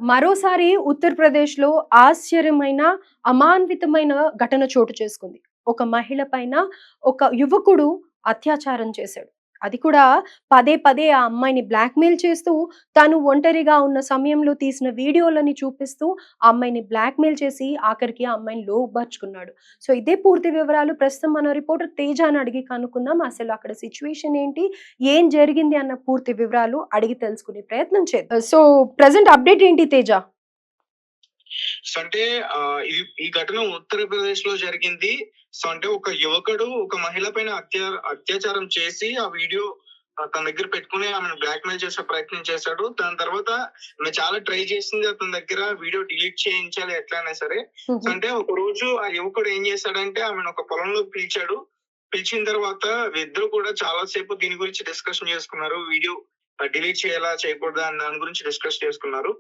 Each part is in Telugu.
మరోసారి ఉత్తరప్రదేశ్‌లో ఆశ్చర్యమైన, అమాన్వితమైన ఘటన చోటు చేసుకుంది. ఒక మహిళ పైన ఒక యువకుడు అత్యాచారం చేశాడు. అది కూడా పదే పదే ఆ అమ్మాయిని బ్లాక్‌మెయిల్ చేస్తూ, తను ఒంటరిగా ఉన్న సమయంలో తీసిన వీడియోలని చూపిస్తూ, ఆ అమ్మాయిని బ్లాక్‌మెయిల్ చేసి ఆఖరికి ఆ అమ్మాయిని లోబర్చుకున్నాడు. సో, ఇదే పూర్తి వివరాలు ప్రస్తుతం మన రిపోర్టర్ తేజాని అడిగి కనుక్కుందాం. అసలు అక్కడ సిట్యుయేషన్ ఏంటి? ఏం జరిగింది అన్న పూర్తి వివరాలు అడిగి తెలుసుకునే ప్రయత్నం చేద్దాం. సో, ప్రెజెంట్ అప్డేట్ ఏంటి తేజ? అంటే ఈ ఘటన ఉత్తరప్రదేశ్‌లో జరిగింది. అంటే ఒక యువకుడు ఒక మహిళ పైన అత్యాచారం చేసి ఆ వీడియో తన దగ్గర పెట్టుకొని ఆమెను బ్లాక్‌మెయిల్ చేసే ప్రయత్నం చేశాడు. దాని తర్వాత ఆమె చాలా ట్రై చేసింది. అతని దగ్గర వీడియో డిలీట్ చేయించాలి ఎట్లైనా సరే. అంటే ఒకరోజు ఆ యువకుడు ఏం చేశాడంటే ఆమెను ఒక పొలంలోకి పిలిచాడు. పిలిచిన తర్వాత ఇద్దరు కూడా చాలా సేపు దీని గురించి డిస్కషన్ చేసుకున్నారు. వీడియో డిలీట్ చేయాలా? చేయకూడదా? అన్న దాని గురించి డిస్కస్ చేసుకున్నారు.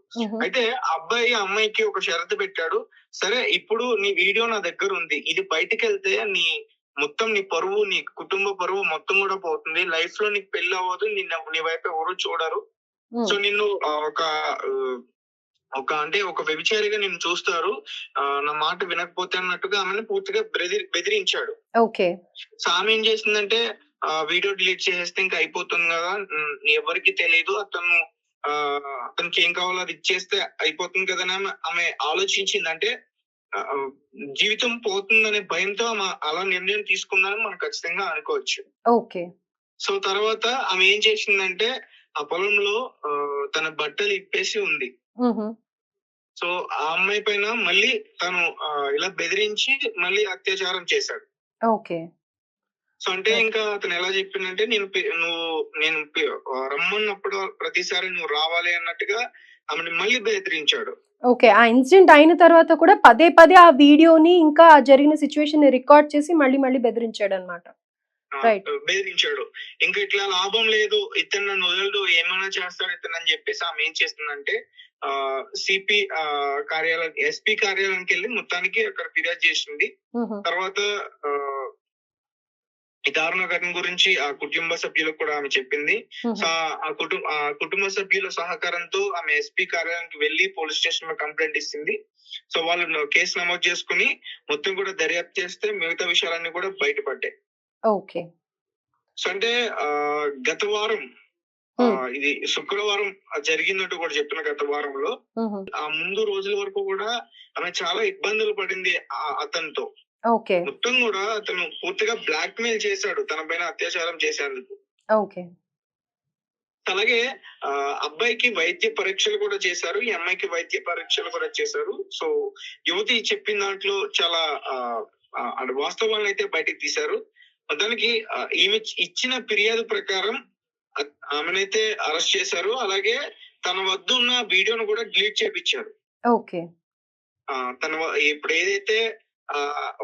అయితే అబ్బాయి అమ్మాయికి ఒక షరతు పెట్టాడు. సరే ఇప్పుడు నీ వీడియో నా దగ్గర ఉంది. ఇది బయటికెళ్తే నీ పరువు, నీ కుటుంబ పరువు మొత్తం కూడా పోతుంది. లైఫ్‌లో నీకు పెళ్లి అవ్వదు. నీ వైపు ఎవరు చూడరు. సో నిన్ను ఒక వ్యభిచారిగా నిన్ను చూస్తారు. నా మాట వినకపోతే అన్నట్టుగా ఆమెను పూర్తిగా బెదిరించాడు. ఓకే. సో ఆమె ఏం చేసిందంటే వీడియో డిలీట్ చేసేస్తే ఇంకా అయిపోతుంది కదా! ఎవరికీ తెలీదు. అతనికి ఏం కావాలో అది ఇచ్చేస్తే అయిపోతుంది కదా అని ఆమె ఆలోచించింది. అంటే జీవితం పోతుందనే భయంతో ఆమె అలా నిర్ణయం తీసుకుందని మనం ఖచ్చితంగా అనుకోవచ్చు. ఓకే. సో తర్వాత ఆమె ఏం చేసిందంటే ఆ పొలంలో తన బట్టలు ఇప్పేసి ఉంది. సో ఆ అమ్మాయి పైన మళ్ళీ తను ఇలా బెదిరించి మళ్ళీ అత్యాచారం చేశాడు. ఓకే. సో అంటే ఇంకా అతను ఎలా చెప్పిండంటే నేను రమ్మన్నప్పుడు ప్రతిసారి నువ్వు రావాలి అన్నట్టుగా ఆమెని మళ్ళీ బెదిరించాడు. ఓకే. ఆ ఇన్సిడెంట్ అయిన తర్వాత కూడా పదే పదే ఆ వీడియోని ఇంకా జరిగిన సిట్యుయేషన్‌ని రికార్డ్ చేసి మళ్ళీ మళ్ళీ బెదిరించాడన్నమాట. రైట్. బెదిరించాడు. ఇంకా ఇట్లా లాభం లేదు. ఇతను నన్ను వదలడు. ఏమైనా చేస్తాడు ఇతను అని చెప్పేసి ఆమె ఏం చేస్తుందంటే సిపి ఎస్పీ కార్యాలయానికెళ్ళి మొత్తానికి అక్కడ ఫిర్యాదు చేసింది. తర్వాత ఈ దారుణ ఘటన గురించి ఆ కుటుంబ సభ్యులకు కూడా ఆమె చెప్పింది. సో ఆ కుటుంబ సభ్యుల సహకారంతో ఆమె ఎస్పీ కార్యాలయానికి వెళ్లి పోలీస్ స్టేషన్ లో కంప్లైంట్ ఇచ్చింది. సో వాళ్ళు కేసు నమోదు చేసుకుని మొత్తం కూడా దర్యాప్తు చేస్తే మిగతా విషయాలన్నీ కూడా బయటపడ్డాయి. ఓకే. సో అంటే గత వారం ఇది శుక్రవారం జరిగినట్టు కూడా చెప్పిన గత వారంలో ఆ ముందు రోజుల వరకు కూడా ఆమె చాలా ఇబ్బందులు పడింది అతనితో. ఓకే. మొత్తం కూడా అతను పూర్తిగా బ్లాక్ మెయిల్ చేశాడు తన పైన అత్యాచారం చేసేందుకు. ఓకే. అలాగే అబ్బాయికి వైద్య పరీక్షలు కూడా చేశారు. ఈ అమ్మాయికి వైద్య పరీక్షలు కూడా చేశారు. సో యువతి చెప్పిన దాంట్లో చాలా వాస్తవాలను అయితే బయటకు తీశారు. దానికి ఈమె ఇచ్చిన ఫిర్యాదు ప్రకారం ఆమెనైతే అరెస్ట్ చేశారు. అలాగే తన వద్ద ఉన్న వీడియోను కూడా డిలీట్ చేపించారు. ఓకే. ఇప్పుడు ఏదైతే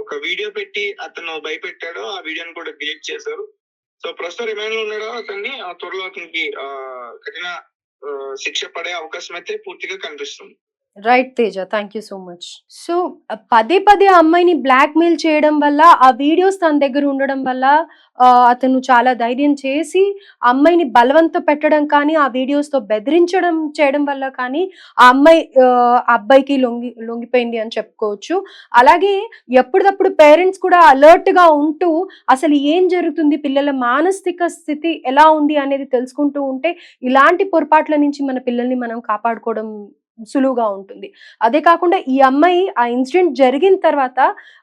ఒక వీడియో పెట్టి అతను భయపెట్టాడో ఆ వీడియోని కూడా డిలీట్ చేశారు. సో ప్రస్తుతం రిమాండ్ లో ఉన్నాడో అతన్ని త్వరలో అతనికి కఠిన శిక్ష పడే అవకాశం అయితే పూర్తిగా కనిపిస్తుంది. Right Teja. Thank you so much. So పదే పదే ఆ అమ్మాయిని బ్లాక్‌మెయిల్ చేయడం వల్ల, ఆ వీడియోస్ తన దగ్గర ఉండడం వల్ల అతను చాలా ధైర్యం చేసి అమ్మాయిని బలవంత పెట్టడం కానీ, ఆ వీడియోస్‌తో చేయడం వల్ల కానీ ఆ అమ్మాయి అబ్బాయికి లొంగిపోయింది అని చెప్పుకోవచ్చు. అలాగే ఎప్పటికప్పుడు పేరెంట్స్ కూడా అలర్ట్‌గా ఉంటూ అసలు ఏం జరుగుతుంది, పిల్లల మానసిక స్థితి ఎలా ఉంది అనేది తెలుసుకుంటూ ఉంటే ఇలాంటి పొరపాట్ల నుంచి మన పిల్లల్ని మనం కాపాడుకోవడం సులువుగా ఉంటుంది. అదే కాకుండా ఈ అమ్మాయి ఆ ఇన్సిడెంట్ జరిగిన తర్వాత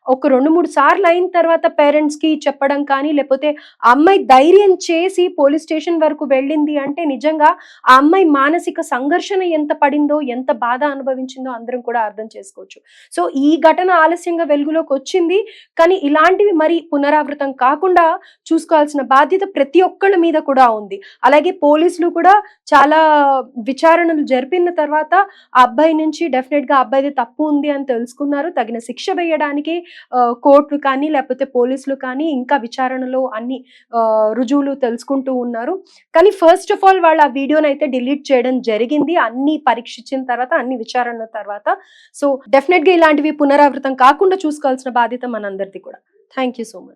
ఒక 2, 3 సార్లు అయిన తర్వాత పేరెంట్స్‌కి చెప్పడం కానీ, లేకపోతే ఆ అమ్మాయి ధైర్యం చేసి పోలీస్ స్టేషన్ వరకు వెళ్ళింది అంటే నిజంగా ఆ అమ్మాయి మానసిక సంఘర్షణ ఎంత పడిందో, ఎంత బాధ అనుభవించిందో అందరం కూడా అర్థం చేసుకోవచ్చు. సో ఈ ఘటన ఆలస్యంగా వెలుగులోకి వచ్చింది. కానీ ఇలాంటివి మరి పునరావృతం కాకుండా చూసుకోవాల్సిన బాధ్యత ప్రతి ఒక్కళ్ళ మీద కూడా ఉంది. అలాగే పోలీసులు కూడా చాలా విచారణలు జరిపిన తర్వాత ఆ అబ్బాయి నుంచి డెఫినెట్‌గా అబ్బాయిది తప్పు ఉంది అని తెలుసుకున్నారు. తగిన శిక్ష వేయడానికి కోర్టులు కానీ, లేకపోతే పోలీసులు కానీ ఇంకా విచారణలో అన్ని రుజువులు తెలుసుకుంటూ ఉన్నారు. కానీ ఫస్ట్ ఆఫ్ ఆల్ వాళ్ళు ఆ వీడియోనైతే డిలీట్ చేయడం జరిగింది. అన్ని పరీక్షించిన తర్వాత, అన్ని విచారణ తర్వాత. సో డెఫినెట్‌గా ఇలాంటివి పునరావృతం కాకుండా చూసుకోవాల్సిన బాధ్యత మనందరిది కూడా. Thank you so much.